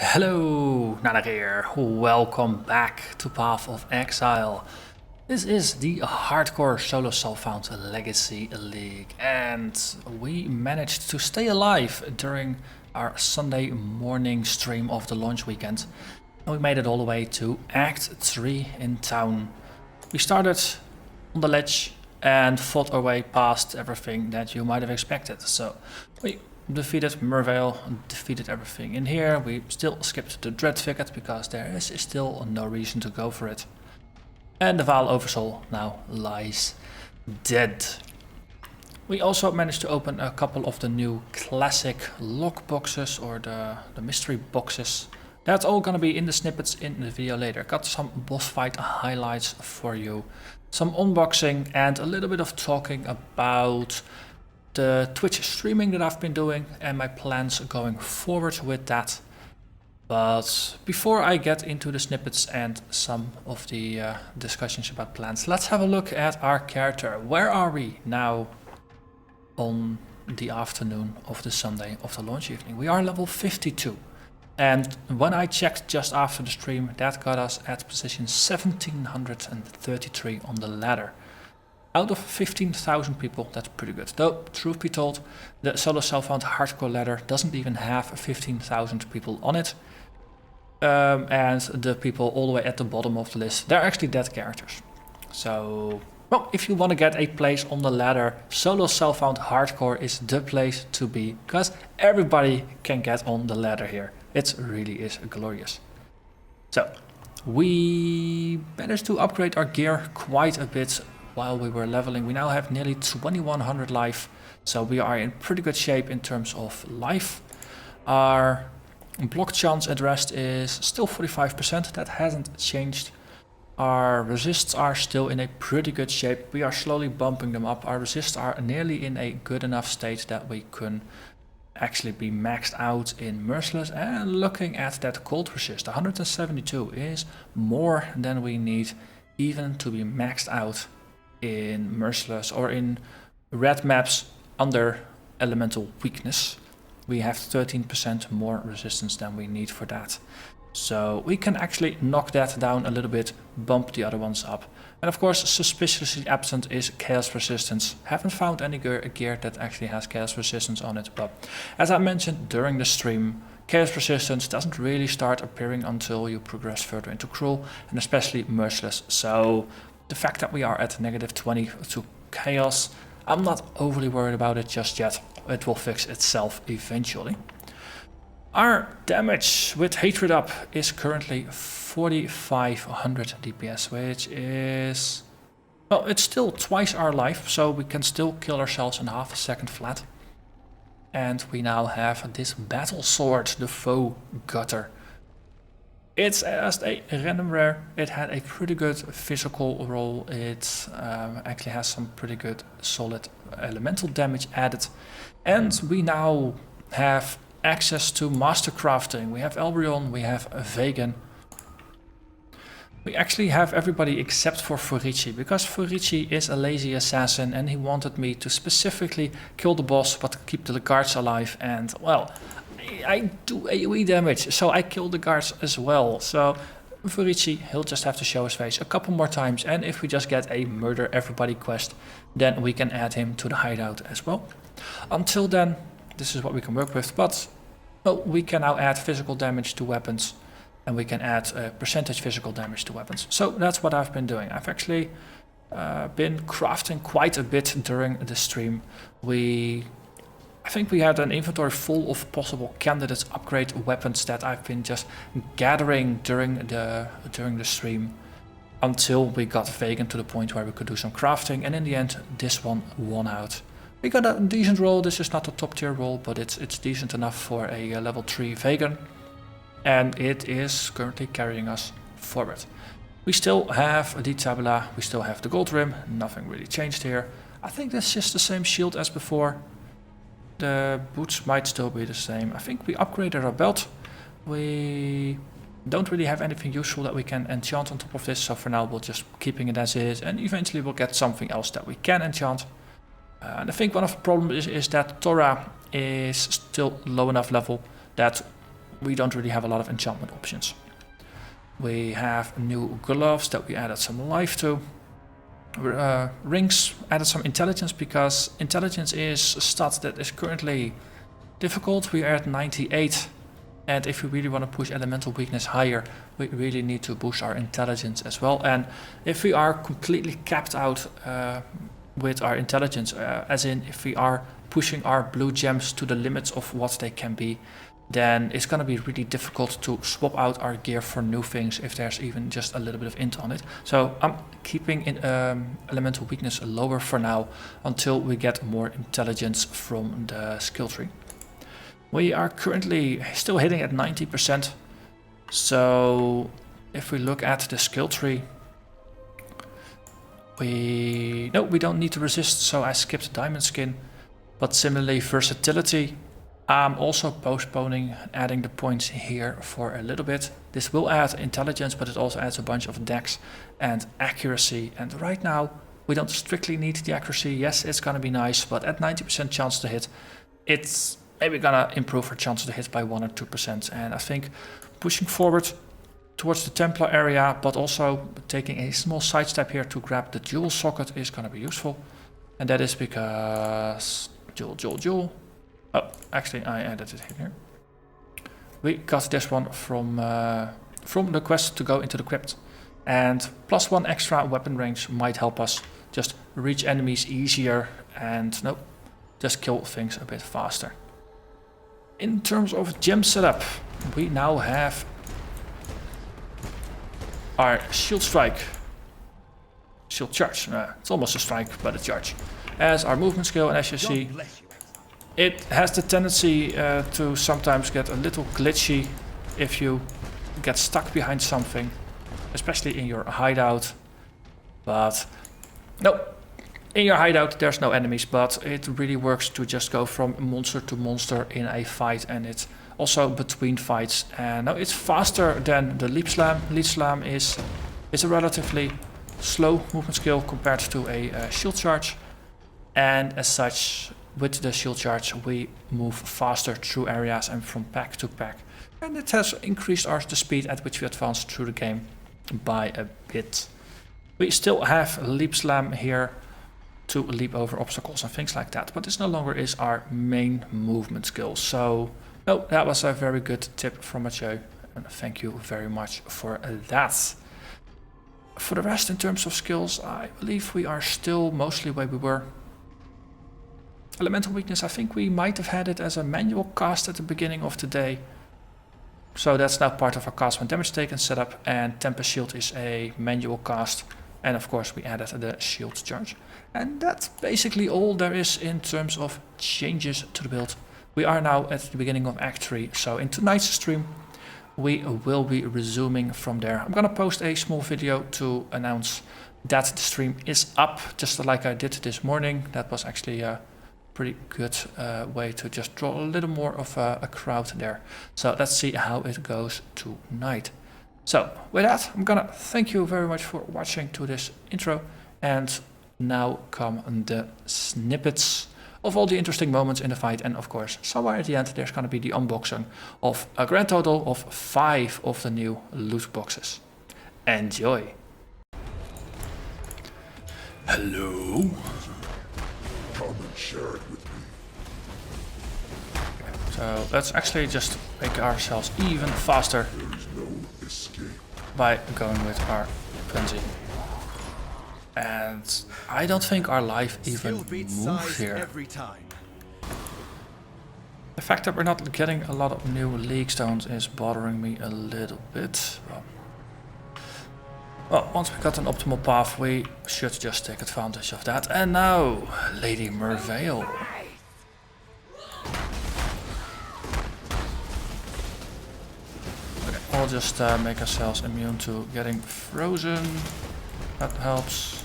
Hello, Narnach here. Welcome back to Path of Exile. This is the hardcore solo self-found Legacy League, and we managed to stay alive during our Sunday morning stream of the launch weekend. And we made it all the way to Act 3 in town. We started on the ledge and fought our way past everything that you might have expected. So we defeated Mervale, defeated everything in here. We still skipped the Dread Thicket because there is still no reason to go for it. And the Vaal Oversoul now lies dead. We also managed to open a couple of the new classic lock boxes, or the mystery boxes. That's all gonna be in the snippets in the video later. Got some boss fight highlights for you, some unboxing, and a little bit of talking about the Twitch streaming that I've been doing and my plans going forward with that. But before I get into the snippets and some of the discussions about plans, let's have a look at our character. Where are we now on the afternoon of the Sunday of the launch evening? We are level 52. And when I checked just after the stream, that got us at position 1733 on the ladder. Out of 15,000 people, that's pretty good. Though, truth be told, the solo self-found hardcore ladder doesn't even have 15,000 people on it. And the people all the way at the bottom of the list, they're actually dead characters. So, well, if you want to get a place on the ladder, solo self-found hardcore is the place to be, because everybody can get on the ladder here. It really is glorious. So, we managed to upgrade our gear quite a bit while we were leveling. We now have nearly 2100 life, so we are in pretty good shape in terms of life. Our block chance at rest is still 45%, that hasn't changed. Our resists are still in a pretty good shape. We are slowly bumping them up. Our resists are nearly in a good enough state that we can actually be maxed out in Merciless. And looking at that cold resist, 172 is more than we need even to be maxed out in Merciless or in red maps under elemental weakness. We have 13% more resistance than we need for that. So we can actually knock that down a little bit, bump the other ones up. And of course, suspiciously absent is chaos resistance. Haven't found any gear that actually has chaos resistance on it, but as I mentioned during the stream, chaos resistance doesn't really start appearing until you progress further into Cruel, and especially Merciless. So the fact that we are at negative 20 to chaos, I'm not overly worried about it just yet. It will fix itself eventually. Our damage with Hatred up is currently 4500 DPS, which is, well, it's still twice our life, so we can still kill ourselves in half a second flat. And we now have this battle sword, the Foe Gutter. It's just a random rare. It had a pretty good physical roll. It actually has some pretty good solid elemental damage added. And we now have access to master crafting. We have Elbrion, we have Vegan. We actually have everybody except for Furici, because Furici is a lazy assassin and he wanted me to specifically kill the boss but keep the guards alive. And well, I do AoE damage, so I kill the guards as well. So Furici, he'll just have to show his face a couple more times, and if we just get a murder everybody quest, then we can add him to the hideout as well. Until then, this is what we can work with, but well, we can now add physical damage to weapons, and we can add percentage physical damage to weapons. So that's what I've been doing. I've actually been crafting quite a bit during the stream. I think we had an inventory full of possible candidates upgrade weapons that I've been just gathering during the stream until we got Vegan to the point where we could do some crafting, and in the end this one won out. We got a decent roll. This is not a top tier roll, but it's decent enough for a level 3 Vegan, and it is currently carrying us forward. We still have the tabula, we still have the gold rim, nothing really changed here. I think that's just the same shield as before. The boots might still be the same. I think we upgraded our belt. We don't really have anything useful that we can enchant on top of this, so for now we're just keeping it as is, and eventually we'll get something else that we can enchant. And I think one of the problems is that Torah is still low enough level that we don't really have a lot of enchantment options. We have new gloves that we added some life to. Rings added some intelligence, because intelligence is a stat that is currently difficult. We are at 98, and if we really want to push elemental weakness higher, we really need to boost our intelligence as well. And if we are completely capped out with our intelligence, as in if we are pushing our blue gems to the limits of what they can be, then it's going to be really difficult to swap out our gear for new things if there's even just a little bit of int on it. So I'm keeping elemental weakness lower for now until we get more intelligence from the skill tree. We are currently still hitting at 90%. So if we look at the skill tree, we don't need to resist, so I skipped diamond skin. But similarly, versatility, I'm also postponing adding the points here for a little bit. This will add intelligence, but it also adds a bunch of dex and accuracy. And right now, we don't strictly need the accuracy. Yes, it's gonna be nice, but at 90% chance to hit, it's maybe gonna improve our chance to hit by 1 or 2%. And I think pushing forward towards the Templar area, but also taking a small sidestep here to grab the jewel socket is gonna be useful. And that is because jewel. Oh, actually, I added it here. We got this one from the quest to go into the crypt. And +1 extra weapon range might help us just reach enemies easier and just kill things a bit faster. In terms of gem setup, we now have our shield strike, shield charge. It's almost a strike, but a charge. As our movement skill, and as you see, it has the tendency to sometimes get a little glitchy if you get stuck behind something, especially in your hideout. But no, in your hideout there's no enemies, but it really works to just go from monster to monster in a fight, and it's also between fights. And now it's faster than the leap slam. Leap slam is a relatively slow movement skill compared to a shield charge, and as such, with the shield charge, we move faster through areas and from pack to pack. And it has increased the speed at which we advance through the game by a bit. We still have Leap Slam here to leap over obstacles and things like that, but this no longer is our main movement skill. So, no, that was a very good tip from Mathieu, and thank you very much for that. For the rest, in terms of skills, I believe we are still mostly where we were. Elemental weakness, I think we might have had it as a manual cast at the beginning of the day. So that's now part of our cast when damage taken setup, and Tempest Shield is a manual cast. And of course we added the shield charge. And that's basically all there is in terms of changes to the build. We are now at the beginning of Act 3, so in tonight's stream we will be resuming from there. I'm gonna post a small video to announce that the stream is up, just like I did this morning. That was actually a pretty good way to just draw a little more of a crowd there. So let's see how it goes tonight. So with that, I'm gonna thank you very much for watching to this intro, and now come the snippets of all the interesting moments in the fight, and of course somewhere at the end there's gonna be the unboxing of a grand total of 5 of the new loot boxes. Enjoy! Hello? Come and share it with me. Okay, so let's actually just make ourselves even faster by going with our frenzy. And I don't think our life even moves here. The fact that we're not getting a lot of new Legacystones is bothering me a little bit. Well, once we got an optimal path, we should just take advantage of that. And now, Lady Merveil. Okay, we'll just make ourselves immune to getting frozen. That helps.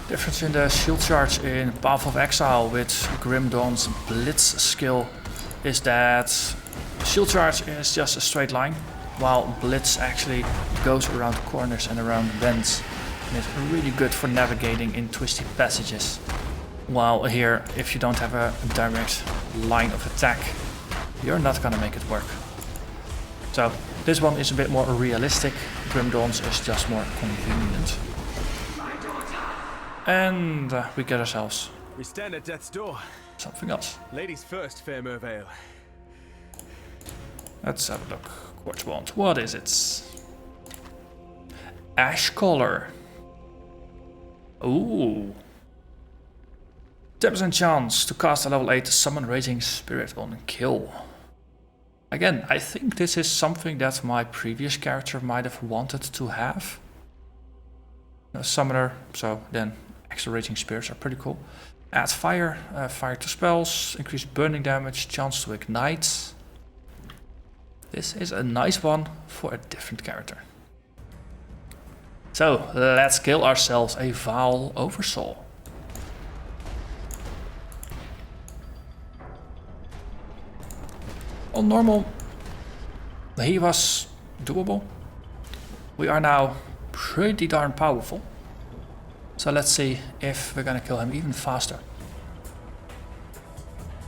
Difference in the shield charge in Path of Exile with Grim Dawn's Blitz skill is that shield charge is just a straight line, while Blitz actually goes around corners and around bends. animation is really good for navigating in twisty passages. While here, if you don't have a direct line of attack, you're not gonna make it work. So this one is a bit more realistic. Grim Dawn's is just more convenient. And we get ourselves. We stand at death's door. Something else. Ladies first, fair Mervale. Let's have a look. Quartz wand. What is it? Ash color. Ooh. 10% chance to cast a level 8 summon raging spirit on kill. Again, I think this is something that my previous character might have wanted to have. A summoner, so then extra raging spirits are pretty cool. Add fire, fire to spells, increase burning damage, chance to ignite. This is a nice one for a different character. So let's kill ourselves a Vile Oversoul. On normal, he was doable. We are now pretty darn powerful. So let's see if we're gonna kill him even faster.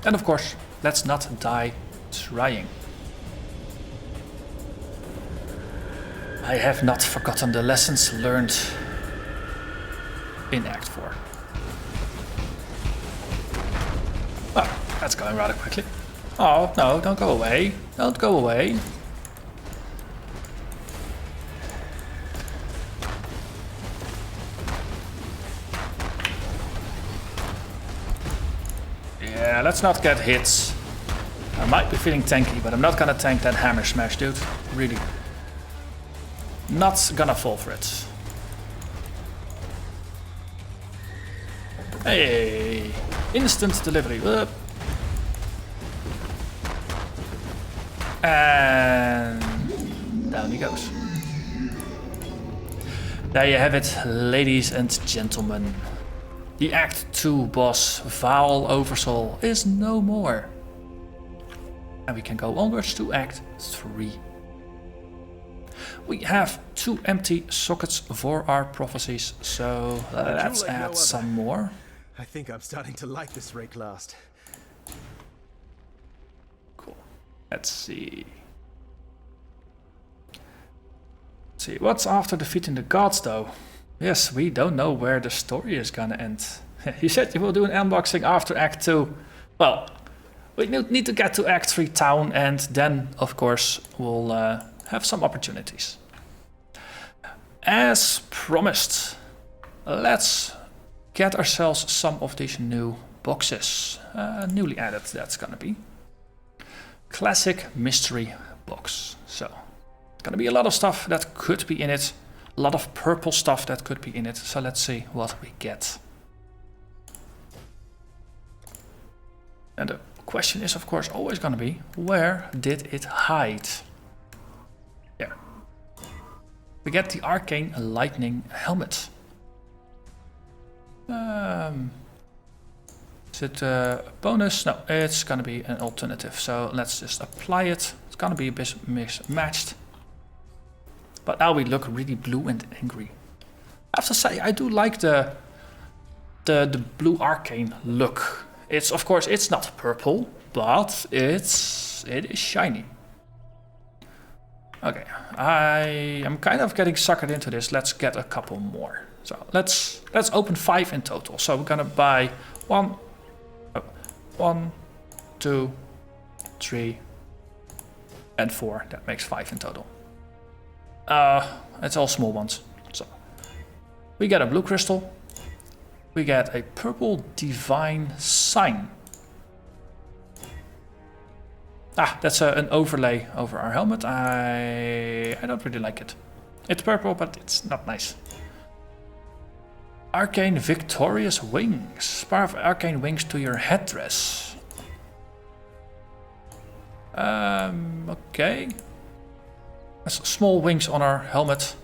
And of course, let's not die trying. I have not forgotten the lessons learned in Act 4. Well, that's going rather quickly. Oh, no, don't go away. Don't go away. Yeah, let's not get hits. I might be feeling tanky, but I'm not gonna tank that hammer smash, dude. Really. Not gonna fall for it. Hey! Instant delivery. And down he goes. There you have it, ladies and gentlemen. The Act 2 boss, Vile Oversoul, is no more. And we can go onwards to Act 3. We have 2 empty sockets for our prophecies, so let's add some more. I think I'm starting to like this rake last. Cool. Let's see. What's after defeating the gods, though? Yes, we don't know where the story is gonna end. You said you will do an unboxing after Act 2. Well, we need to get to Act 3 town, and then, of course, we'll have some opportunities. As promised, let's get ourselves some of these new boxes. Newly added, that's gonna be. Classic mystery box. So, gonna be a lot of stuff that could be in it. A lot of purple stuff that could be in it. So let's see what we get. And the question is, of course, always gonna be, where did it hide? There. We get the Arcane Lightning Helmet. Is it a bonus? No, it's gonna be an alternative. So let's just apply it. It's gonna be a bit mismatched. But now we look really blue and angry. I have to say, I do like the blue arcane look. It's, of course, it's not purple, but it is shiny. Okay, I am kind of getting suckered into this. Let's get a couple more. So let's open 5 in total. So we're gonna buy 1, 2, 3, and 4. That makes 5 in total. It's all small ones. So we get a blue crystal. We get a purple divine sign. Ah, that's an overlay over our helmet. I don't really like it. It's purple, but it's not nice. Arcane Victorious Wings. Part of arcane wings to your headdress. Okay. Small wings on our helmet.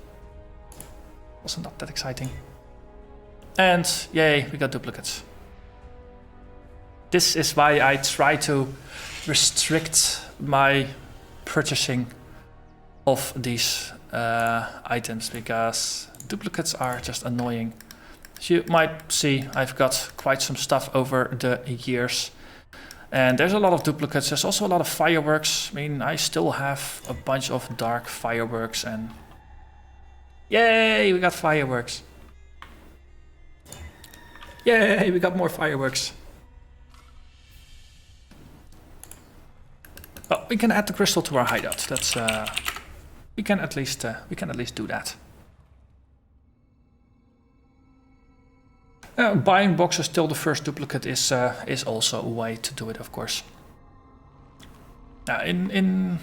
Also not that exciting. And yay, we got duplicates. This is why I try to restrict my purchasing of these items because duplicates are just annoying. As you might see, I've got quite some stuff over the years. And there's a lot of duplicates. There's also a lot of fireworks. I mean, I still have a bunch of dark fireworks and... Yay, we got fireworks. Yay, we got more fireworks. Well, we can add the crystal to our hideout. That's we can at least do that. Buying boxes till the first duplicate is also a way to do it, of course. In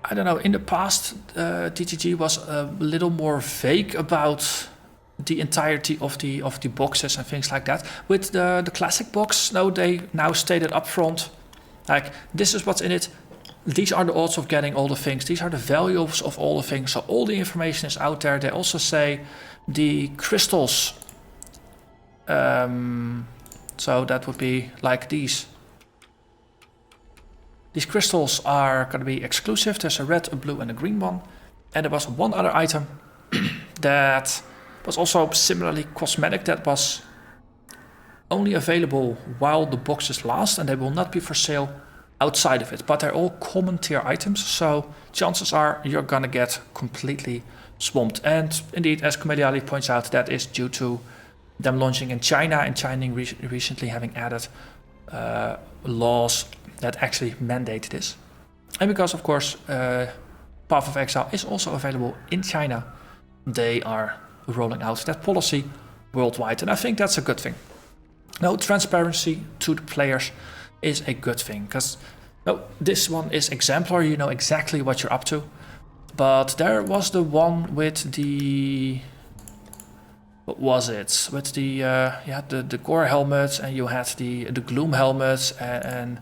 I don't know. In the past, TTG was a little more vague about the entirety of the boxes and things like that. With the classic box, no, they now stated up front, like, this is what's in it. These are the odds of getting all the things. These are the values of all the things. So all the information is out there. They also say the crystals. So that would be like these. These crystals are going to be exclusive. There's a red, a blue, and a green one. And there was one other item that was also similarly cosmetic that was only available while the boxes last, and they will not be for sale outside of it. But they're all common tier items, so chances are you're gonna get completely swamped. And indeed, as Comediali points out, that is due to them launching in China, and China recently having added laws that actually mandate this. And because, of course, Path of Exile is also available in China, they are rolling out that policy worldwide, and I think that's a good thing. No, transparency to the players is a good thing, because this one is exemplary, you know exactly what you're up to. But there was the one with the... what was it? With the, you had the Gore helmets, and you had the Gloom helmets, and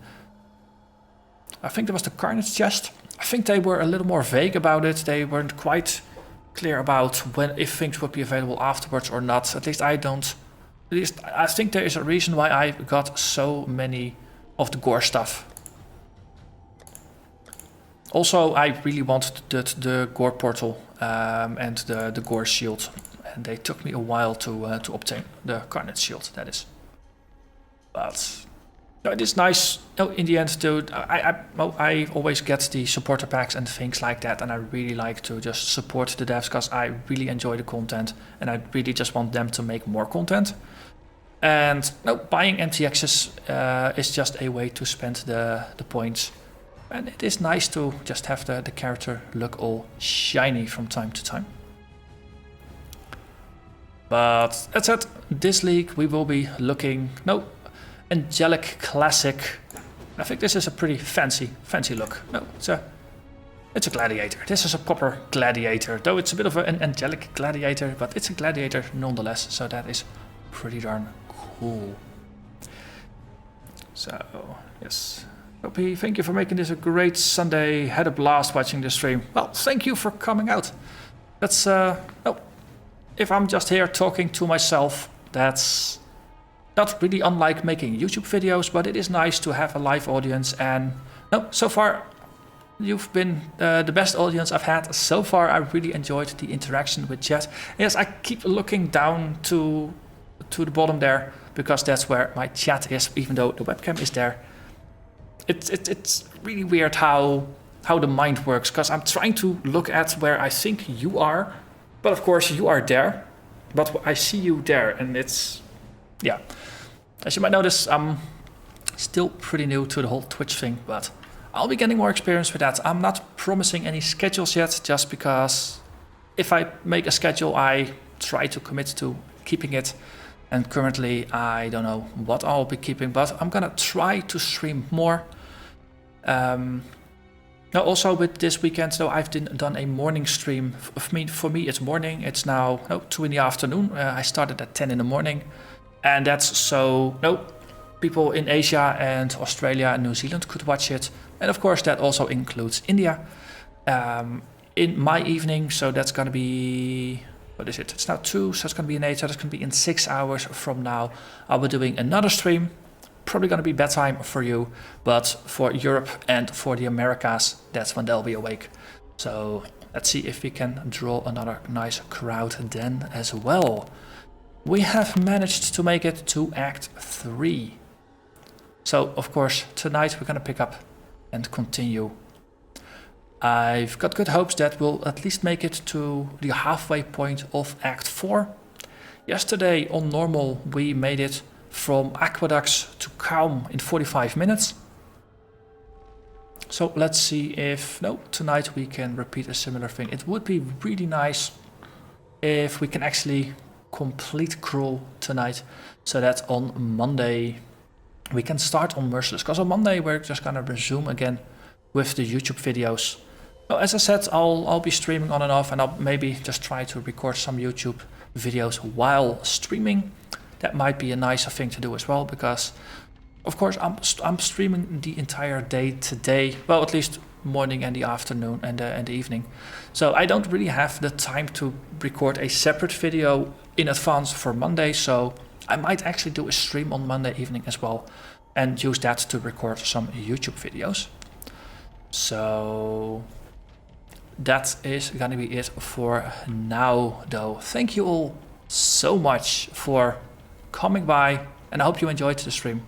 I think there was the Carnage chest. I think they were a little more vague about it. They weren't quite clear about if things would be available afterwards or not. At least I don't. At least I think there is a reason why I got so many of the Gore stuff. Also, I really wanted the Gore portal and the Gore shield, and they took me a while to obtain the Carnage shield. That is, but no, it is nice. No, in the end, too. I always get the supporter packs and things like that, and I really like to just support the devs because I really enjoy the content, and I really just want them to make more content. And no, buying MTXs is just a way to spend the points. And it is nice to just have the character look all shiny from time to time. But that's it. This league we will be looking... No, Angelic Classic. I think this is a pretty fancy look. No, it's a gladiator. This is a proper gladiator. Though it's a bit of an angelic gladiator, but it's a gladiator nonetheless. So that is pretty darn cool. So, yes. Hoppy, thank you for making this a great Sunday. Had a blast watching the stream. Well, thank you for coming out. That's, if I'm just here talking to myself, that's not really unlike making YouTube videos, but it is nice to have a live audience. And no, so far, you've been the best audience I've had so far. I really enjoyed the interaction with chat. Yes, I keep looking down to the bottom there, because that's where my chat is, even though the webcam is there. It's really weird how the mind works, because I'm trying to look at where I think you are, but of course you are there, but I see you there, and it's, yeah. As you might notice, I'm still pretty new to the whole Twitch thing, but I'll be getting more experience with that. I'm not promising any schedules yet, just because if I make a schedule, I try to commit to keeping it. And currently, I don't know what I'll be keeping, but I'm gonna try to stream more. Now, also with this weekend, though, I've done a morning stream. For me, it's morning. It's now 2 in the afternoon. I started at 10 in the morning, and that's so people in Asia and Australia and New Zealand could watch it, and of course that also includes India. In my evening, so that's gonna be. What is it? It's now 2, so it's going to be in 8, so it's going to be in 6 hours from now. I'll be doing another stream. Probably going to be bedtime for you, but for Europe and for the Americas, that's when they'll be awake. So let's see if we can draw another nice crowd then as well. We have managed to make it to Act 3. So of course tonight we're gonna pick up and continue. I've got good hopes that we'll at least make it to the halfway point of Act 4. Yesterday on normal we made it from Aqueducts to Calm in 45 minutes. So let's see if, no, tonight we can repeat a similar thing. It would be really nice if we can actually complete Cruel tonight, so that on Monday we can start on Merciless. Because on Monday we're just gonna resume again with the YouTube videos. Well, as I said, I'll be streaming on and off, and I'll maybe just try to record some YouTube videos while streaming. That might be a nicer thing to do as well, because of course I'm streaming the entire day today. Well, at least morning and the afternoon and the evening. So I don't really have the time to record a separate video in advance for Monday. So I might actually do a stream on Monday evening as well and use that to record some YouTube videos. So that is gonna be it for now though. Thank you all so much for coming by, and I hope you enjoyed the stream.